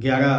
11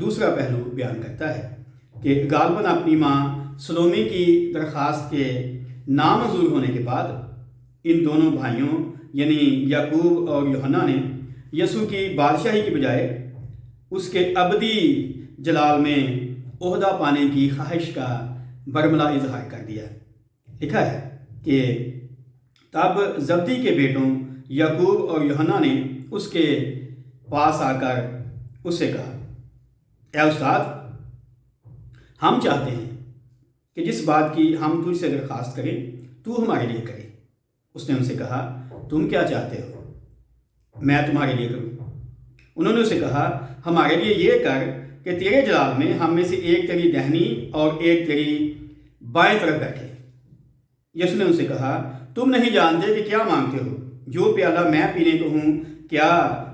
دوسرا پہلو بیان کرتا ہے کہ غالباً اپنی ماں سلومی کی درخواست کے نامنظور ہونے کے بعد ان دونوں بھائیوں یعنی یعقوب اور یوحنا نے یسوع کی بادشاہی کی بجائے اس کے ابدی جلال میں عہدہ پانے کی خواہش کا برملا اظہار کر دیا۔ لکھا ہے کہ تب زبدی کے بیٹوں یعقوب اور یوحنا نے اس کے پاس آ کر اس سے کہا، اے استاد، ہم چاہتے ہیں کہ جس بات کی ہم تجھ سے درخواست کریں تو ہمارے لیے کرے۔ اس نے ان سے کہا، تم کیا چاہتے ہو میں تمہارے لیے کروں؟ انہوں نے اسے کہا، ہمارے لیے یہ کر کہ تیرے جلال میں ہم میں سے ایک تیری دہنی اور ایک تیری بائیں طرف بیٹھے۔ یسوع نے ان سے کہا، تم نہیں جانتے کہ کیا مانگتے ہو؟ جو پیالہ میں پینے کو ہوں کیا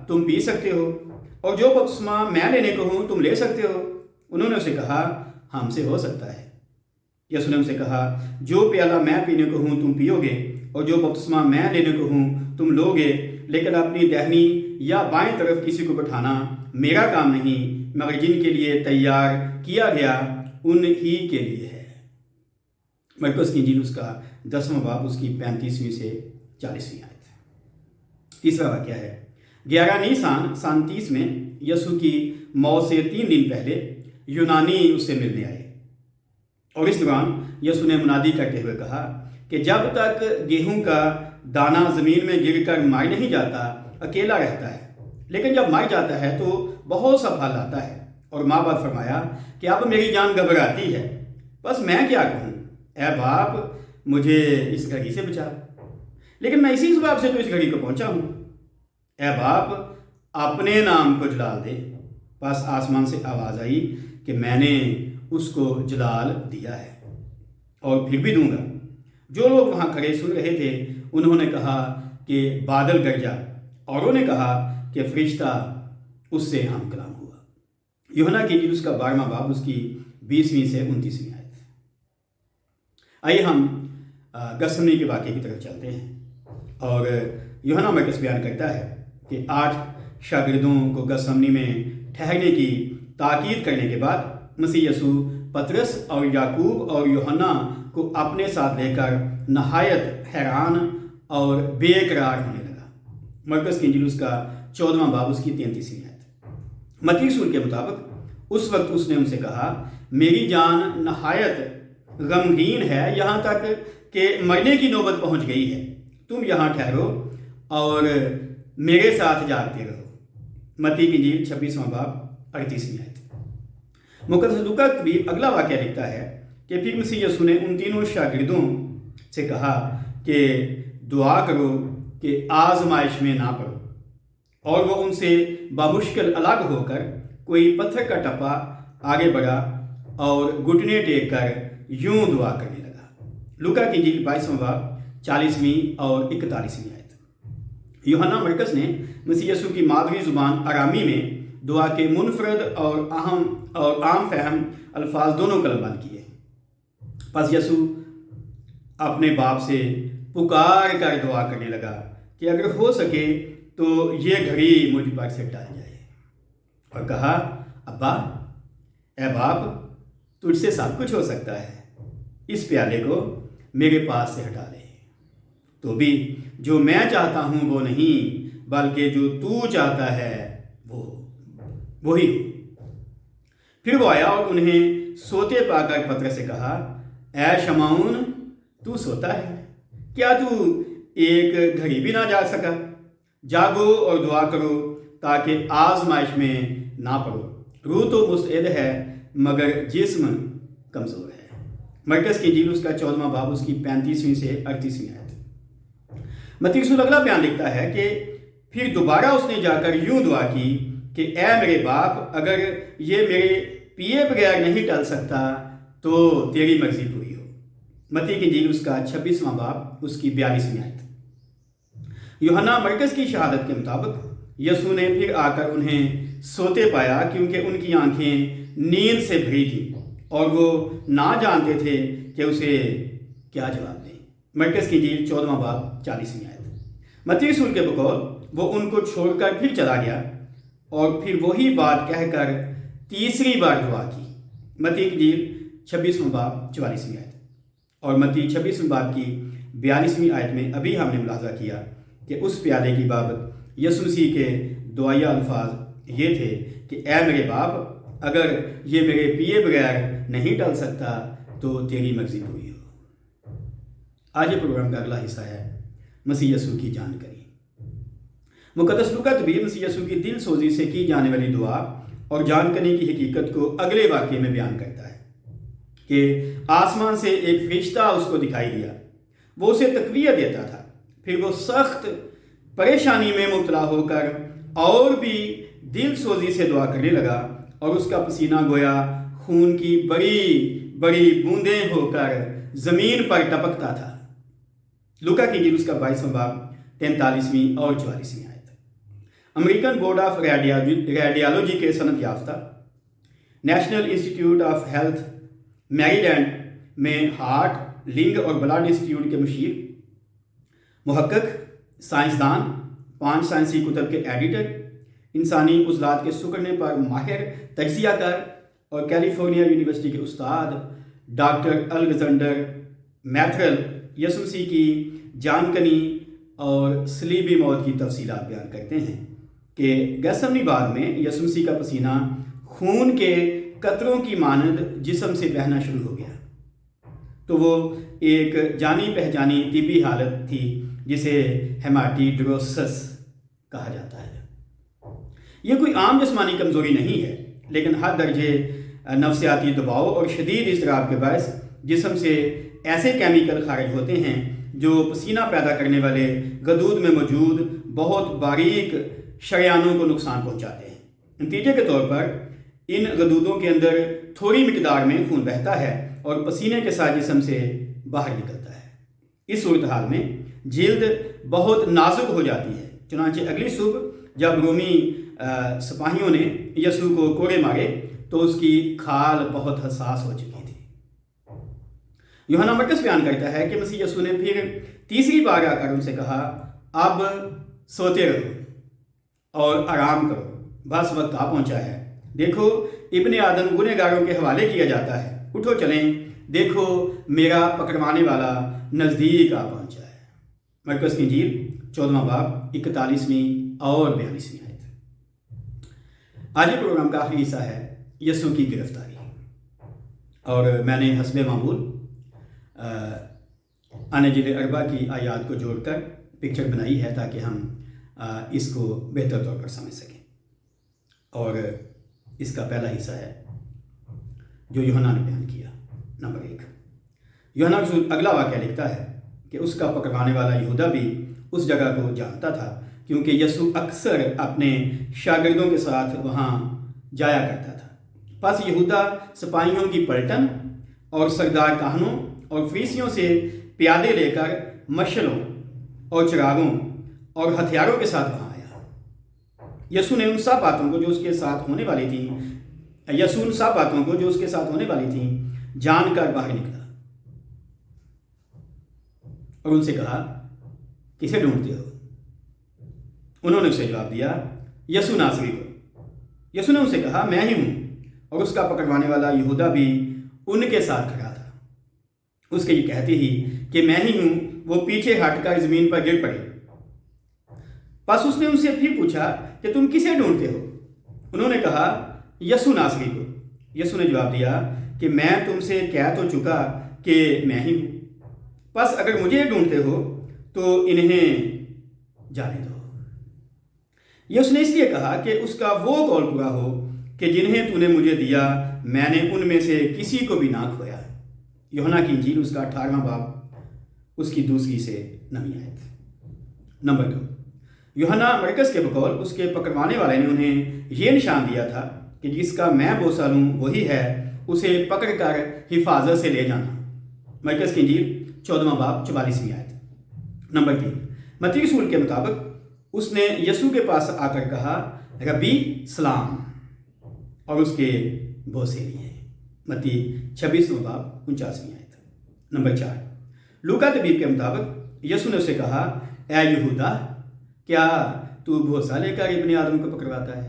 تم پی سکتے ہو؟ اور جو بپتسمہ میں لینے کو ہوں تم لے سکتے ہو؟ انہوں نے اسے کہا، ہم سے ہو سکتا ہے۔ یسوع نے ان سے کہا، جو پیالہ میں پینے کو ہوں تم پیو گے اور جو بپتسمہ میں لینے کو ہوں تم لو گے، لیکن اپنی دہنی یا بائیں طرف کسی کو بٹھانا میرا کام نہیں، مگر جن کے لیے تیار کیا گیا ان ہی کے لیے ہے۔ مرکز کی انجیل اس کا 10واں باب اس کی 35ویں سے 40ویں آیت۔ تیسرا واقعہ ہے 11 نیسان سن 30 میں یسوع کی موت سے 3 دن پہلے یونانی اس سے ملنے آئے، اور اس دوران یسوع نے منادی کرتے ہوئے کہا کہ جب تک گیہوں کا دانہ زمین میں گر کر مر نہیں جاتا اکیلا رہتا ہے، لیکن جب مر جاتا ہے تو بہت سا پھل آتا ہے۔ اور ماں باپ فرمایا کہ اب میری جان گھبراتی ہے، بس میں کیا کہوں؟ اے باپ، مجھے اس گھڑی سے بچا، لیکن میں اسی سبب سے تو اس گھڑی کو پہنچا ہوں۔ اے باپ، اپنے نام کو جلال دے۔ بس آسمان سے آواز آئی کہ میں نے اس کو جلال دیا ہے اور پھر بھی دوں گا۔ جو لوگ وہاں کھڑے سن رہے تھے انہوں نے کہا کہ بادل گرجا، اوروں نے کہا کہ فرشتہ اس سے ہم کلام ہوا۔ یوحنا کی انجیل اس کا 12واں باب اس کی 20ویں سے 29ویں آیت۔ آئیے ہم گثسمنی کے واقعے کی طرف چلتے ہیں، اور یوحنا مرکز بیان کرتا ہے کہ 8 شاگردوں کو گثسمنی میں ٹھہرنے کی تاکید کرنے کے بعد مسیح یسوع پطرس اور یعقوب اور یوحنا کو اپنے ساتھ لے کر نہایت حیران اور بے قرار ہونے لگا۔ مرکز کی انجیل اس کا 14واں باب اس کی 33ویں آیت۔ متی رسول کے مطابق اس وقت اس نے ان سے کہا، میری جان نہایت غمگین ہے، یہاں تک کہ مرنے کی نوبت پہنچ گئی ہے، تم یہاں ٹھہرو اور میرے ساتھ جاگتے رہو۔ متی کی انجیل 26واں باب 38ویں آیت۔ مقدس لوکا طبیب اگلا واقعہ لکھتا ہے کہ پھر مسیح یسوع نے ان تینوں شاگردوں سے کہا کہ دعا کرو کہ آزمائش میں نہ پڑو، اور وہ ان سے بامشکل الگ ہو کر کوئی پتھر کا ٹپا آگے بڑھا اور گھٹنے ٹیک کر یوں دعا کرنے لگا۔ لوکا کی انجیل 22واں باب 40ویں اور 41ویں آیت۔ یوحنا مرکز نے مسیح یسوع کی مادری زبان آرامی میں دعا کے منفرد اور عام فہم الفاظ دونوں قلم بند کیے۔ پس یسوع اپنے باپ سے پکار کر دعا کرنے لگا کہ اگر ہو سکے تو یہ گھڑی مجھ پر سے ٹال جائے، اور کہا، ابا، اے باپ، تجھ سے سب کچھ ہو سکتا ہے، اس پیالے کو میرے پاس سے ہٹا لے، تو بھی جو میں چاہتا ہوں وہ نہیں بلکہ جو تو چاہتا ہے وہی ہو۔ پھر وہ آیا اور انہیں سوتے پا کر پترس سے کہا، اے شمعون، تو سوتا ہے، کیا تو ایک گھڑی بھی نہ جاگ سکا؟ جاگو اور دعا کرو تاکہ آزمائش میں نہ پڑو۔ روح تو مستعد ہے مگر جسم کمزور ہے۔ مرکز کی انجیل اس کا 14واں باب اس کی 35ویں سے 38ویں آیت۔ متی رسول اگلا بیان لکھتا ہے کہ پھر دوبارہ اس نے جا کر یوں دعا کی کہ اے میرے باپ، اگر یہ میرے پیے بغیر نہیں ٹل سکتا تو تیری مرضی پوری ہو۔ متی کی انجیل اس کا 26واں باب اس کی 42ویں آیت۔ یوحنا مرکز کی شہادت کے مطابق یسوع نے پھر آ کر انہیں سوتے پایا، کیونکہ ان کی آنکھیں نیند سے بھری تھیں اور وہ نہ جانتے تھے کہ اسے کیا جواب دیں۔ مرکز کی انجیل 14واں باب 40ویں آیت۔ متی رسول کے بقول وہ ان کو چھوڑ کر پھر چلا گیا اور پھر وہی بات کہہ کر تیسری بار دعا کی۔ متی کی انجیل 26واں باب 44ویں آیت، اور متی 26ویں باب کی 42ویں آیت میں ابھی ہم نے ملاحظہ کیا کہ اس پیالے کی بابت یسوع مسیح کے دعائیہ الفاظ یہ تھے کہ اے میرے باپ، اگر یہ میرے پیے بغیر نہیں ٹل سکتا تو تیری مرضی پوری ہو۔ آج یہ پروگرام کا اگلا حصہ ہے مسیح یسوع کی جانکاری۔ مقدس لوکا طبیب مسیح یسوع کی دل سوزی سے کی جانے والی دعا اور جانکاری کی حقیقت کو اگلے واقعے میں بیان کرتا ہے کہ آسمان سے ایک فرشتہ اس کو دکھائی دیا، وہ اسے تقویت دیتا تھا۔ پھر وہ سخت پریشانی میں مبتلا ہو کر اور بھی دل سوزی سے دعا کرنے لگا، اور اس کا پسینہ گویا خون کی بڑی بڑی بوندیں ہو کر زمین پر ٹپکتا تھا۔ لوکا کی انجیل اس کا 22واں باب 43ویں اور 44ویں آیت۔ امریکن بورڈ آف ریڈیالوجی کے صنعت یافتہ نیشنل انسٹیٹیوٹ آف ہیلتھ میری لینڈ میں ہارٹ، لنگ اور بلڈ انسٹیٹیوٹ کے مشیر، محقق، سائنسدان، 5 سائنسی کتب کے ایڈیٹر، انسانی عضلات کے سکڑنے پر ماہر تجزیہ کار اور کیلیفورنیا یونیورسٹی کے استاد ڈاکٹر الگزنڈر میتھرل یسوع مسیح کی جانکنی اور صلیبی موت کی تفصیلات بیان کرتے ہیں کہ گیسمنی باغ میں یسوع مسیح کا پسینہ خون کے قطروں کی مانند جسم سے بہنا شروع ہو گیا، تو وہ ایک جانی پہچانی طبی حالت تھی جسے ہیماٹیڈروسس کہا جاتا ہے۔ یہ کوئی عام جسمانی کمزوری نہیں ہے، لیکن ہر درجے نفسیاتی دباؤ اور شدید اضطراب کے باعث جسم سے ایسے کیمیکل خارج ہوتے ہیں جو پسینہ پیدا کرنے والے غدود میں موجود بہت باریک شریانوں کو نقصان پہنچاتے ہیں۔ نتیجے کے طور پر ان غدودوں کے اندر تھوڑی مقدار میں خون بہتا ہے اور پسینے کے ساتھ جسم سے باہر نکلتا ہے۔ اس صورتحال میں جلد بہت نازک ہو جاتی ہے، چنانچہ اگلی صبح جب رومی سپاہیوں نے یسوع کو کوڑے مارے تو اس کی کھال بہت حساس ہو چکی تھی۔ یوحنا مرکز بیان کرتا ہے کہ مسیح یسوع نے پھر تیسری بار آ کر ان سے کہا، اب سوتے رہو اور آرام کرو، بس وقت آ پہنچا ہے۔ دیکھو ابن آدم گنہگاروں کے حوالے کیا جاتا ہے، اٹھو چلیں، دیکھو میرا پکڑوانے والا نزدیک آ پہنچا ہے۔ مرکز کی انجیل 14واں باب 41ویں اور 42ویں آیت۔ آج کے پروگرام کا آخری حصہ ہے یسوع کی گرفتاری، اور میں نے حسب معمول اناجیل اربع کی آیات کو جوڑ کر پکچر بنائی ہے تاکہ ہم اس کو بہتر طور پر سمجھ سکیں۔ اور اس کا پہلا حصہ ہے جو یوحنا نے بیان کیا۔ نمبر 1، یوحنا رسول اگلا واقعہ لکھتا ہے کہ اس کا پکڑوانے والا یہودا بھی اس جگہ کو جانتا تھا، کیونکہ یسوع اکثر اپنے شاگردوں کے ساتھ وہاں جایا کرتا تھا۔ پس یہودا سپاہیوں کی پلٹن اور سردار کاہنوں اور فریسیوں سے پیادے لے کر مشلوں اور چراغوں اور ہتھیاروں کے ساتھ وہاں آیا۔ یسوع نے ان سب باتوں کو جو اس کے ساتھ ہونے والی تھیں جان کر باہر نکلا اور ان سے کہا، کسے ڈھونڈتے ہو؟ انہوں نے اسے جواب دیا، یسوع ناصری کو۔ یسوع نے ان سے کہا، میں ہی ہوں۔ اور اس کا پکڑوانے والا یہودا بھی ان کے ساتھ کھڑا تھا۔ اس کے یہ کہتے ہی کہ میں ہی ہوں، وہ پیچھے ہٹ کر زمین پر گر پڑے۔ پس اس نے ان سے پھر پوچھا کہ تم کسے ڈھونڈتے ہو؟ انہوں نے کہا، یسوع ناصری کو۔ یسوع نے جواب دیا کہ میں تم سے کہہ تو چکا کہ میں ہی ہوں، پس اگر مجھے ڈھونڈتے ہو تو انہیں جانے دو۔ یہ اس نے اس لیے کہا کہ اس کا وہ قول پورا ہو کہ جنہیں تو نے مجھے دیا میں نے ان میں سے کسی کو بھی نہ کھویا۔ یوحنا کی انجیل اس کا 18واں باب اس کی 2 سے 9 آیت۔ نمبر 2، یوحنا مرکز کے بقول اس کے پکڑوانے والے نے انہیں یہ نشان دیا تھا کہ جس کا میں بوسہ لوں وہی ہے، اسے پکڑ کر حفاظت سے لے جانا۔ مرکز کی انجیل 14واں باب 44ویں آیت۔ نمبر 3، متی رسول کے مطابق اس نے یسوع کے پاس آ کر کہا، ربی سلام، اور اس کے بوسے لیے۔ متی 26واں باب 49ویں آیت۔ نمبر 4، لوکا طبیب کے مطابق یسوع نے اسے کہا، اے یہودا، کیا تو بھوسا لے کر ابن آدم کو پکڑواتا ہے؟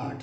8,